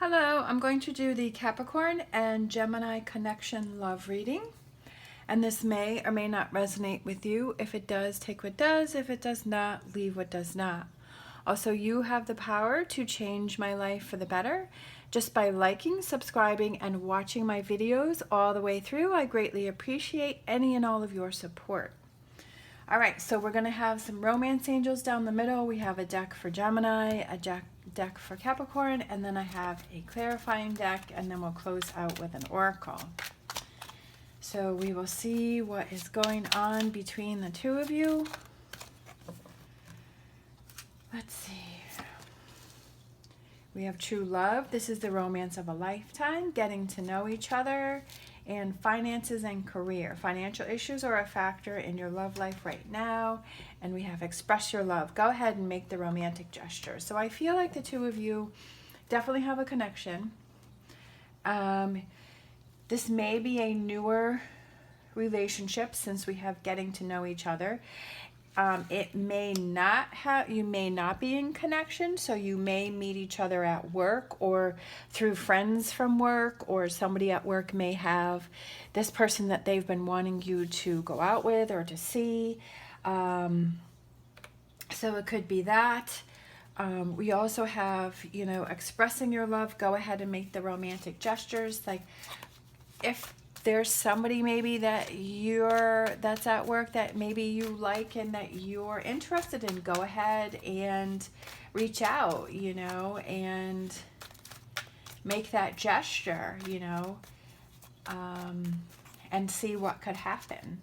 Hello, I'm going to do the Capricorn and Gemini connection love reading. And this may or may not resonate with you. If it does, take what does. If it does not, leave what does not. Also, you have the power to change my life for the better just by liking, subscribing, and watching my videos all the way through. I greatly appreciate any and all of your support. All right, so we're going to have some romance angels down the middle. We have a deck for Gemini, a deck for Capricorn, and then I have a clarifying deck, and then we'll close out with an oracle. So we will see what is going on between the two of you. Let's see. We have true love. This is the romance of a lifetime, getting to know each other, and finances and career. Financial issues are a factor in your love life right now. And we have express your love. Go ahead and make the romantic gesture. So I feel like the two of you definitely have a connection. This may be a newer relationship since we have getting to know each other. It may not have, you may not be in connection, so you may meet each other at work or through friends from work, or somebody at work may have this person that they've been wanting you to go out with or to see. So it could be that. We also have, expressing your love. Go ahead and make the romantic gestures. Like if there's somebody maybe that's at work that maybe you like and that you're interested in, go ahead and reach out, and make that gesture, and see what could happen.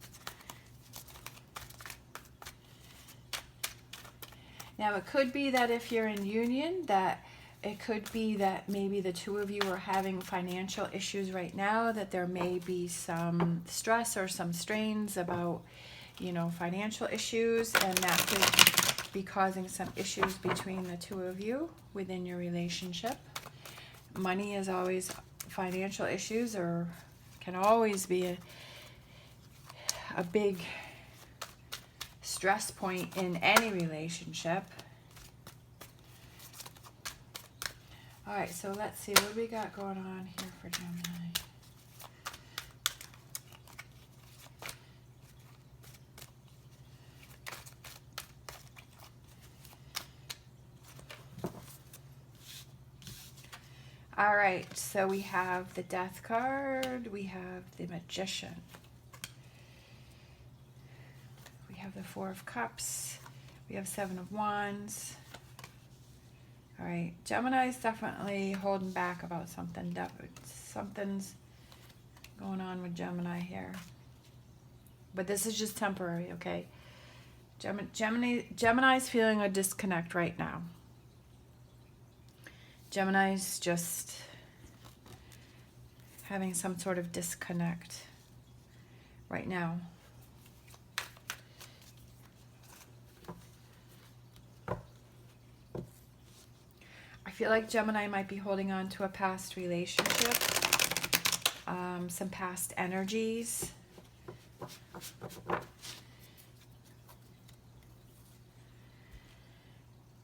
Now it could be that if you're in union, that it could be that maybe the two of you are having financial issues right now, that there may be some stress or some strains about, financial issues, and that could be causing some issues between the two of you within your relationship. Money is always financial issues, or can always be a big stress point in any relationship. All right, so let's see what we got going on here for Gemini. All right, so we have the Death card, we have the Magician, we have the Four of Cups, we have Seven of Wands. All right, Gemini is definitely holding back about something. Something's going on with Gemini here. But this is just temporary, okay? Gemini's feeling a disconnect right now. Gemini's just having some sort of disconnect right now. I feel like Gemini might be holding on to a past relationship, some past energies.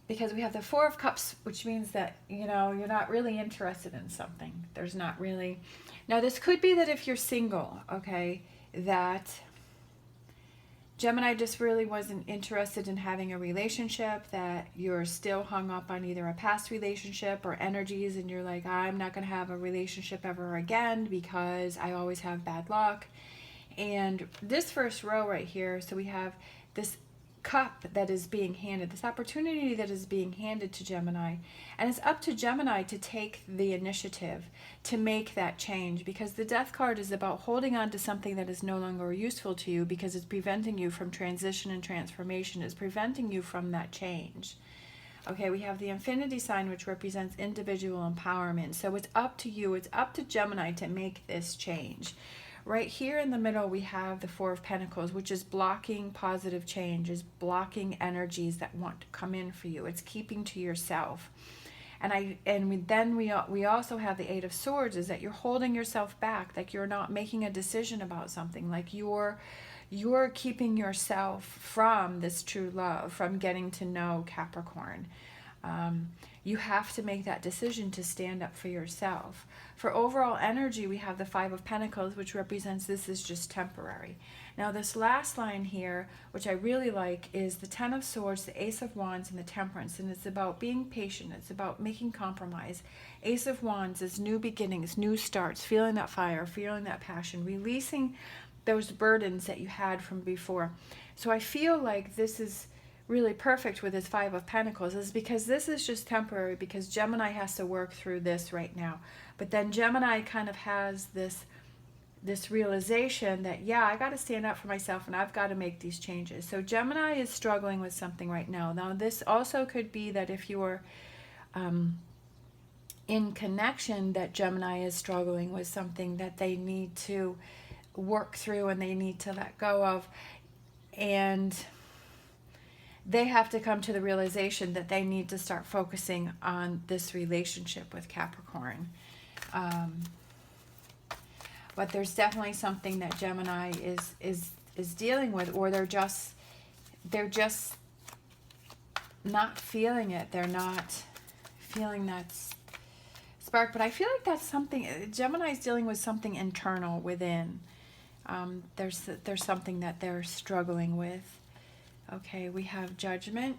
Because we have the Four of Cups, which means that, you're not really interested in something. There's not really. Now, this could be that if you're single, okay, that Gemini just really wasn't interested in having a relationship, that you're still hung up on either a past relationship or energies, and you're like, I'm not going to have a relationship ever again because I always have bad luck. And this first row right here, so we have this cup that is being handed, this opportunity that is being handed to Gemini, and it's up to Gemini to take the initiative to make that change, because the Death card is about holding on to something that is no longer useful to you because it's preventing you from transition and transformation. It's preventing you from that change. Okay, we have the infinity sign, which represents individual empowerment. So it's up to you, it's up to Gemini to make this change. Right here in the middle, we have the Four of Pentacles, which is blocking positive change, is blocking energies that want to come in for you. It's keeping to yourself. Then we also have the Eight of Swords, is that you're holding yourself back, like you're not making a decision about something, like you're keeping yourself from this true love, from getting to know Capricorn. You have to make that decision to stand up for yourself. For overall energy, we have the Five of Pentacles, which represents this is just temporary. Now, this last line here, which I really like, is the Ten of Swords, the Ace of Wands, and the Temperance. And it's about being patient. It's about making compromise. Ace of Wands is new beginnings, new starts, feeling that fire, feeling that passion, releasing those burdens that you had from before. So I feel like this is really perfect with this Five of Pentacles, is because this is just temporary, because Gemini has to work through this right now. But then Gemini kind of has this realization that, yeah, I got to stand up for myself and I've got to make these changes. So Gemini is struggling with something right now. Now, this also could be that if you are in connection, that Gemini is struggling with something that they need to work through and they need to let go of. And they have to come to the realization that they need to start focusing on this relationship with Capricorn. But there's definitely something that Gemini is dealing with, or they're just not feeling it. They're not feeling that spark. But I feel like that's something, Gemini is dealing with something internal within. There's something that they're struggling with. Okay, we have Judgment.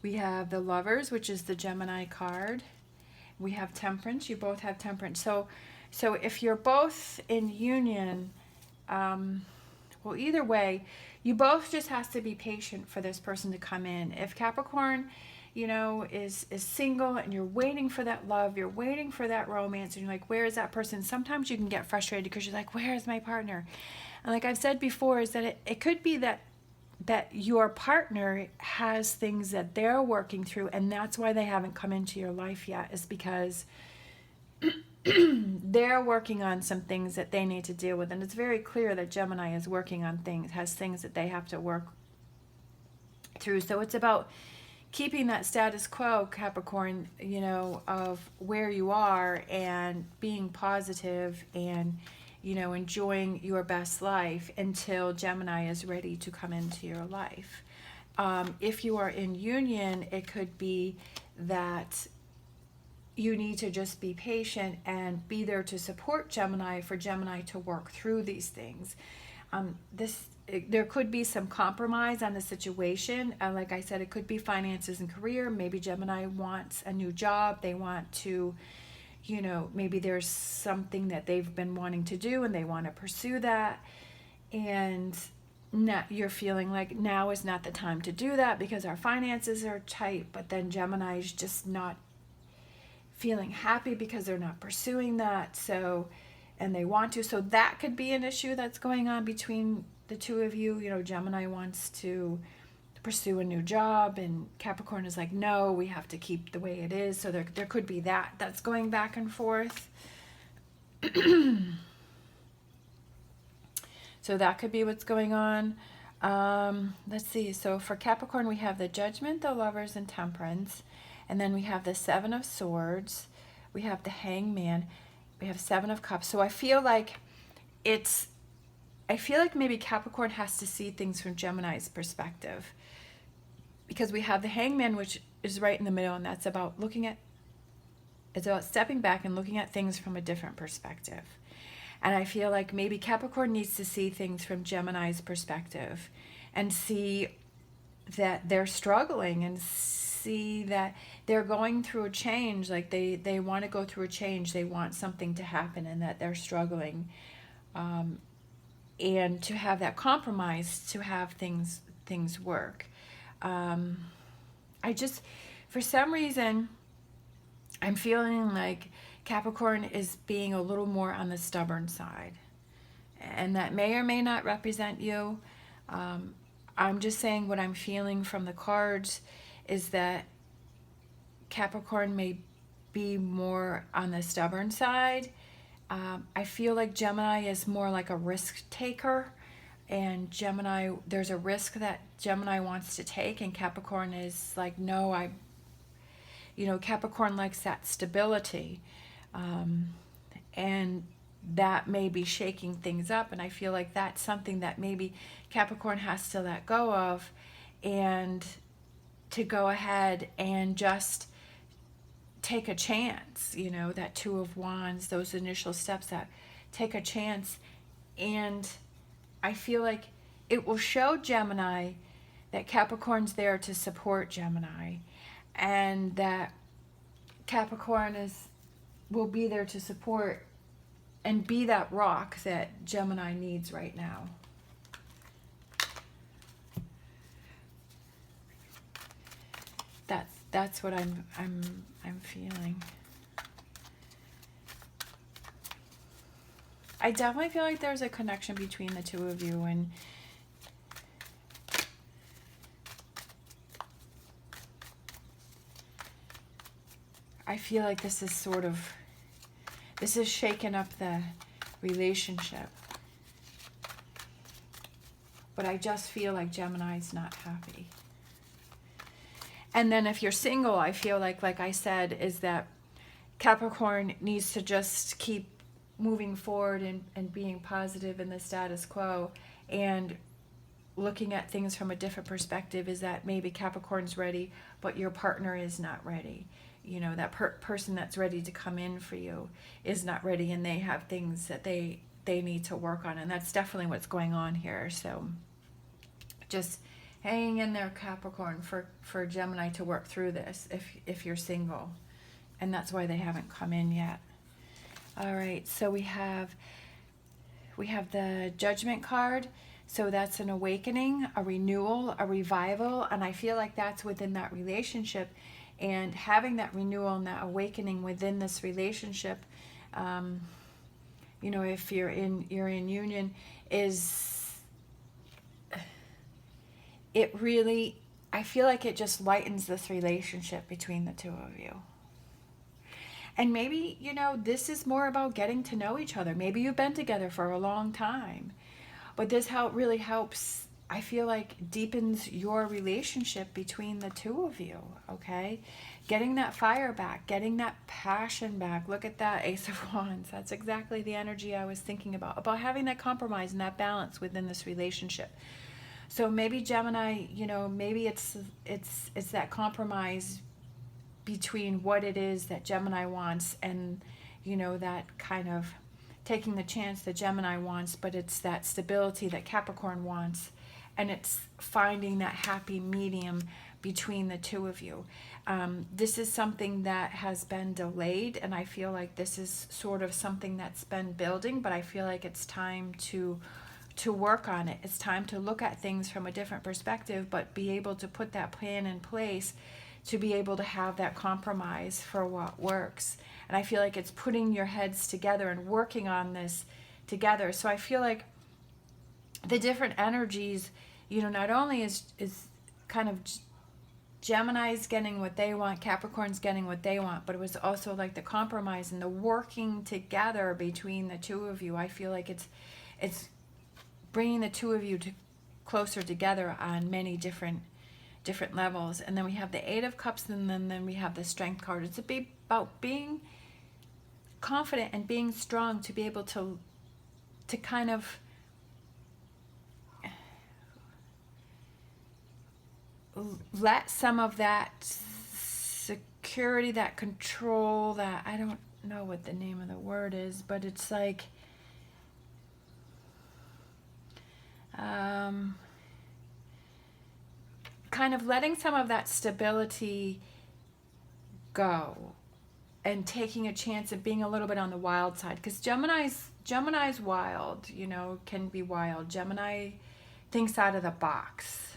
We have the Lovers, which is the Gemini card. We have Temperance. You both have Temperance. So if you're both in union, well, either way, you both just has to be patient for this person to come in. If Capricorn, you know, is single and you're waiting for that love, you're waiting for that romance, and you're like, where is that person? Sometimes you can get frustrated because you're like, where is my partner? And like I've said before, is that it could be that your partner has things that they're working through, and that's why they haven't come into your life yet, is because they're working on some things that they need to deal with. And it's very clear that Gemini is working on things, has things that they have to work through. So it's about keeping that status quo, Capricorn, you know, of where you are and being positive and, you know, enjoying your best life until Gemini is ready to come into your life. If you are in union, it could be that you need to just be patient and be there to support Gemini, for Gemini to work through these things. There could be some compromise on the situation. Like I said, it could be finances and career. Maybe Gemini wants a new job. They want to, you know, maybe there's something that they've been wanting to do and they want to pursue that. And you're feeling like now is not the time to do that because our finances are tight. But then Gemini is just not feeling happy because they're not pursuing that. So, and they want to. So that could be an issue that's going on between the two of you. You know, Gemini wants to pursue a new job and Capricorn is like, no, we have to keep the way it is. So there could be that's going back and forth. So that could be what's going on. Let's see. So for Capricorn, we have the Judgment, the Lovers, and Temperance. And then we have the Seven of Swords. We have the Hangman. We have Seven of Cups. So I feel like maybe Capricorn has to see things from Gemini's perspective, because we have the Hangman, which is right in the middle, and that's about it's about stepping back and looking at things from a different perspective. And I feel like maybe Capricorn needs to see things from Gemini's perspective and see that they're struggling and see that they're going through a change. Like they want to go through a change. They want something to happen and that they're struggling. And to have that compromise, to have things work. For some reason, I'm feeling like Capricorn is being a little more on the stubborn side. And that may or may not represent you. I'm just saying what I'm feeling from the cards is that Capricorn may be more on the stubborn side. I feel like Gemini is more like a risk taker, and Gemini, there's a risk that Gemini wants to take, and Capricorn is like, no, Capricorn likes that stability, and that may be shaking things up, and I feel like that's something that maybe Capricorn has to let go of and to go ahead and just take a chance, you know, that Two of Wands, those initial steps, that take a chance. And I feel like it will show Gemini that Capricorn's there to support Gemini, and that Capricorn will be there to support and be that rock that Gemini needs right now. That's what I'm feeling. I definitely feel like there's a connection between the two of you, and I feel like this is shaking up the relationship. But I just feel like Gemini's not happy. And then if you're single, I feel like I said, is that Capricorn needs to just keep moving forward and being positive in the status quo, and looking at things from a different perspective. Is that maybe Capricorn's ready, but your partner is not ready. You know, that person that's ready to come in for you is not ready, and they have things that they need to work on. And that's definitely what's going on here. So just hang in there, Capricorn, for Gemini to work through this if you're single. And that's why they haven't come in yet. All right, so we have the Judgment card. So that's an awakening, a renewal, a revival, and I feel like that's within that relationship. And having that renewal and that awakening within this relationship, you know, if you're in union, it really, I feel like it just lightens this relationship between the two of you. And maybe, you know, this is more about getting to know each other. Maybe you've been together for a long time, but this really helps, I feel like, deepens your relationship between the two of you, okay? Getting that fire back, getting that passion back. Look at that Ace of Wands. That's exactly the energy I was thinking about having that compromise and that balance within this relationship. So maybe Gemini, you know, maybe it's that compromise between what it is that Gemini wants and, you know, that kind of taking the chance that Gemini wants, but it's that stability that Capricorn wants, and it's finding that happy medium between the two of you. This is something that has been delayed, and I feel like this is sort of something that's been building, but I feel like it's time to work on it. It's time to look at things from a different perspective, but be able to put that plan in place to be able to have that compromise for what works. And I feel like it's putting your heads together and working on this together. So I feel like the different energies, you know, not only is kind of Gemini's getting what they want, Capricorn's getting what they want, but it was also like the compromise and the working together between the two of you. I feel like it's bringing the two of you closer together on many different levels. And then we have the Eight of Cups, and then we have the Strength card. It's about being confident and being strong to be able to kind of let some of that security, that control, that, I don't know what the name of the word is, but it's like kind of letting some of that stability go and taking a chance of being a little bit on the wild side, because Gemini's wild, you know, can be wild. Gemini thinks out of the box.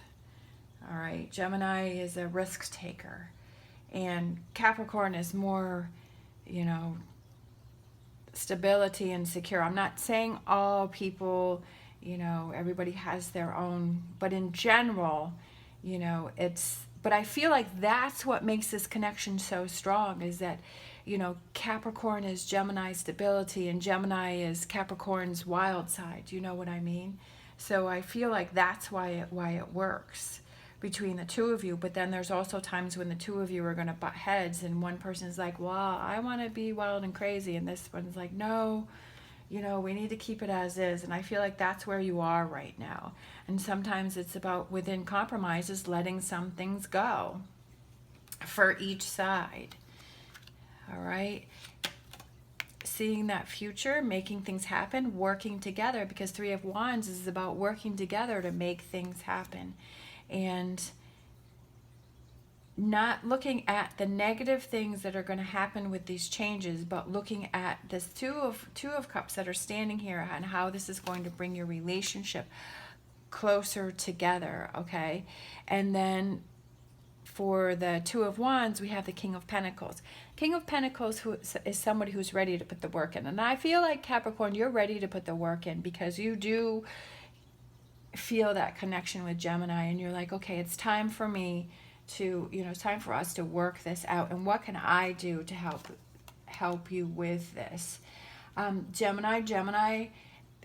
All right, Gemini is a risk taker, and Capricorn is more, you know, stability and secure. I'm not saying all people, you know, everybody has their own, but in general, you know, but I feel like that's what makes this connection so strong, is that, you know, Capricorn is Gemini's stability and Gemini is Capricorn's wild side. You know what I mean? So I feel like that's why it works between the two of you. But then there's also times when the two of you are going to butt heads, and one person's like, well, I want to be wild and crazy, and this one's like, no, you know, we need to keep it as is. And I feel like that's where you are right now. And sometimes it's about, within compromises, letting some things go for each side. All right. Seeing that future, making things happen, working together, because Three of Wands is about working together to make things happen. And not looking at the negative things that are going to happen with these changes, but looking at this two of cups that are standing here and how this is going to bring your relationship closer together. Okay. And then for the Two of Wands, we have the King of Pentacles. King of Pentacles who is somebody who's ready to put the work in. And I feel like, Capricorn, you're ready to put the work in, because you do feel that connection with Gemini, and you're like, okay, it's time for me to, you know, it's time for us to work this out. And what can I do to help you with this? Gemini,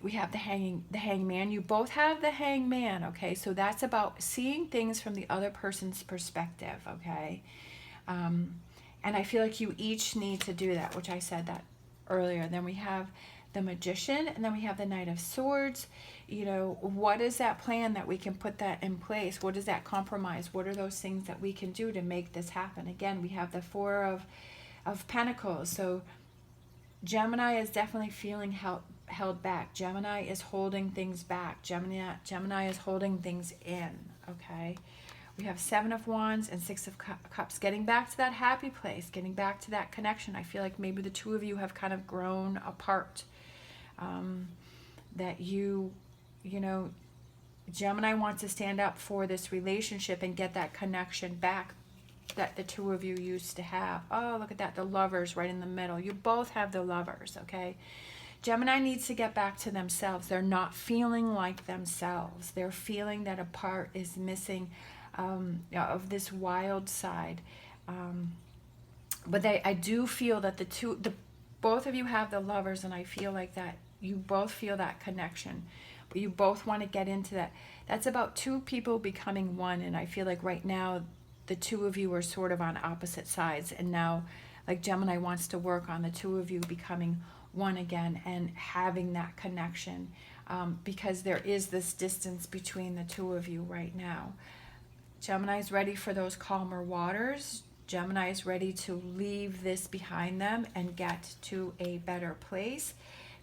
we have the hangman. You both have the hangman, okay? So that's about seeing things from the other person's perspective, okay? And I feel like you each need to do that, which I said that earlier. Then we have the Magician, and then we have the Knight of Swords. You know, what is that plan that we can put that in place? What is that compromise? What are those things that we can do to make this happen? Again, we have the Four of Pentacles. So Gemini is definitely feeling held back. Gemini is holding things back. Gemini is holding things in, okay? We have Seven of Wands and Six of Cups, getting back to that happy place, getting back to that connection. I feel like maybe the two of you have kind of grown apart. That you know, Gemini wants to stand up for this relationship and get that connection back that the two of you used to have. Oh, look at that, the Lovers right in the middle. You both have the Lovers, okay? Gemini needs to get back to themselves. They're not feeling like themselves. They're feeling that a part is missing of this wild side. But I do feel that both of you have the Lovers, and I feel like that you both feel that connection. But you both want to get into that. That's about two people becoming one, and I feel like right now the two of you are sort of on opposite sides, and now like Gemini wants to work on the two of you becoming one again and having that connection, because there is this distance between the two of you right now. Gemini is ready for those calmer waters. Gemini is ready to leave this behind them and get to a better place.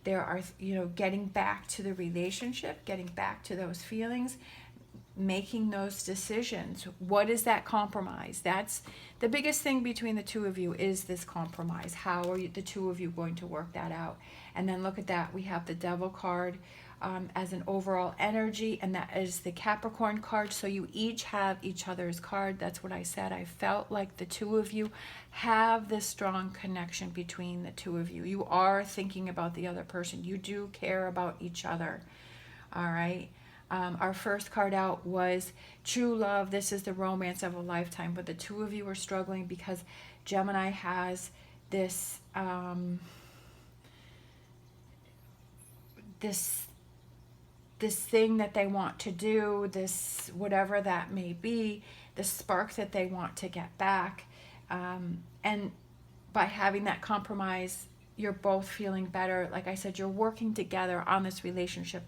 There are, you know, getting back to the relationship, getting back to those feelings, making those decisions. What is that compromise? That's the biggest thing between the two of you, is this compromise. How are the two of you going to work that out? And then look at that. We have the Devil card as an overall energy, and that is the Capricorn card. So you each have each other's card. That's what I said. I felt like the two of you have this strong connection between the two of you. You are thinking about the other person. You do care about each other. All right. Our first card out was true love. This is the romance of a lifetime, but the two of you are struggling because Gemini has this this thing that they want to do, this whatever that may be, the spark that they want to get back, and by having that compromise, you're both feeling better. Like I said, you're working together on this relationship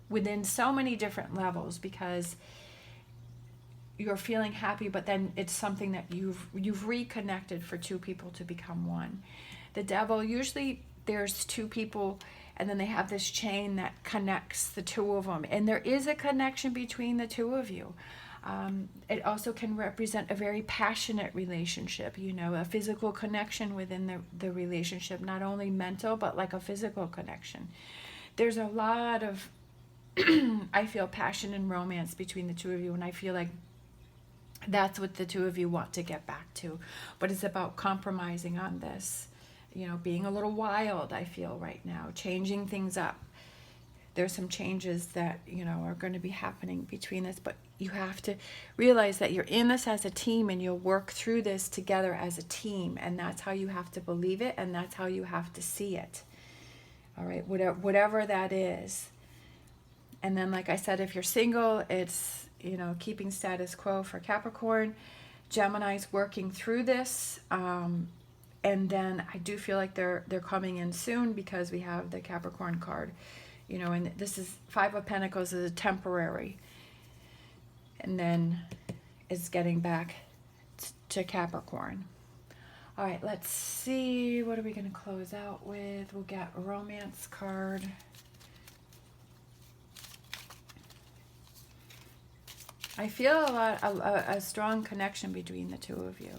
within so many different levels, because you're feeling happy, but then it's something that you've reconnected for two people to become one. The Devil, usually there's two people and then they have this chain that connects the two of them, and there is a connection between the two of you. It also can represent a very passionate relationship, you know, a physical connection within the relationship, not only mental, but like a physical connection. There's a lot of, I feel, passion and romance between the two of you, and I feel like that's what the two of you want to get back to. But it's about compromising on this, you know, being a little wild, I feel right now, changing things up. There's some changes that, you know, are going to be happening between this, but you have to realize that you're in this as a team, and you'll work through this together as a team, and that's how you have to believe it, and that's how you have to see it. All right, whatever that is. And then, like I said, if you're single, it's, you know, keeping status quo for Capricorn. Gemini's working through this. And then I do feel like they're coming in soon, because we have the Capricorn card, you know, and this is Five of Pentacles is a temporary, and then it's getting back to Capricorn. All right, let's see, what are we going to close out with? We'll get a romance card. I feel a strong connection between the two of you,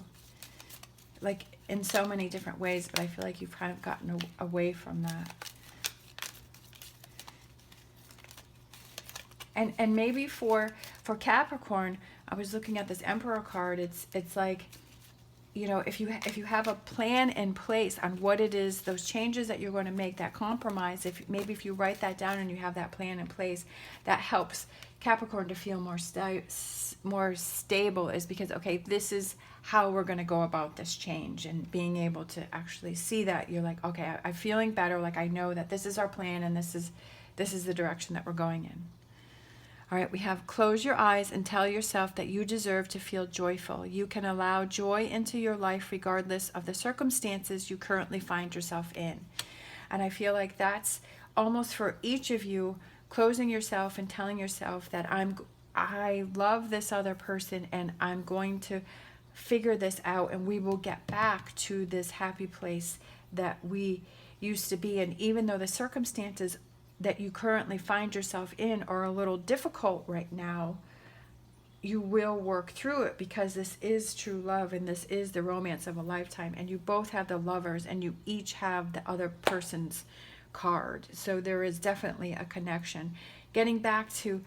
like in so many different ways, but I feel like you've kind of gotten away from that. And maybe for Capricorn, I was looking at this Emperor card. It's like, you know, if you have a plan in place on what it is, those changes that you're going to make, that compromise, if you write that down and you have that plan in place, that helps Capricorn to feel more stable, is because, okay, this is how we're going to go about this change, and being able to actually see that, you're like, okay, I'm feeling better, like I know that this is our plan, and this is the direction that we're going in. All right, we have close your eyes and tell yourself that you deserve to feel joyful. You can allow joy into your life regardless of the circumstances you currently find yourself in. And I feel like that's almost for each of you, closing yourself and telling yourself that I love this other person, and I'm going to figure this out, and we will get back to this happy place that we used to be in, even though the circumstances that you currently find yourself in are a little difficult right now. You will work through it, because this is true love, and this is the romance of a lifetime, and you both have the Lovers, and you each have the other person's card. So there is definitely a connection. Getting back to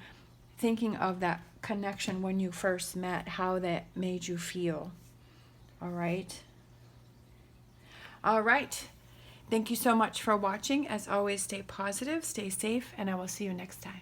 thinking of that connection when you first met, how that made you feel. All right. Thank you so much for watching. As always, stay positive, stay safe, and I will see you next time.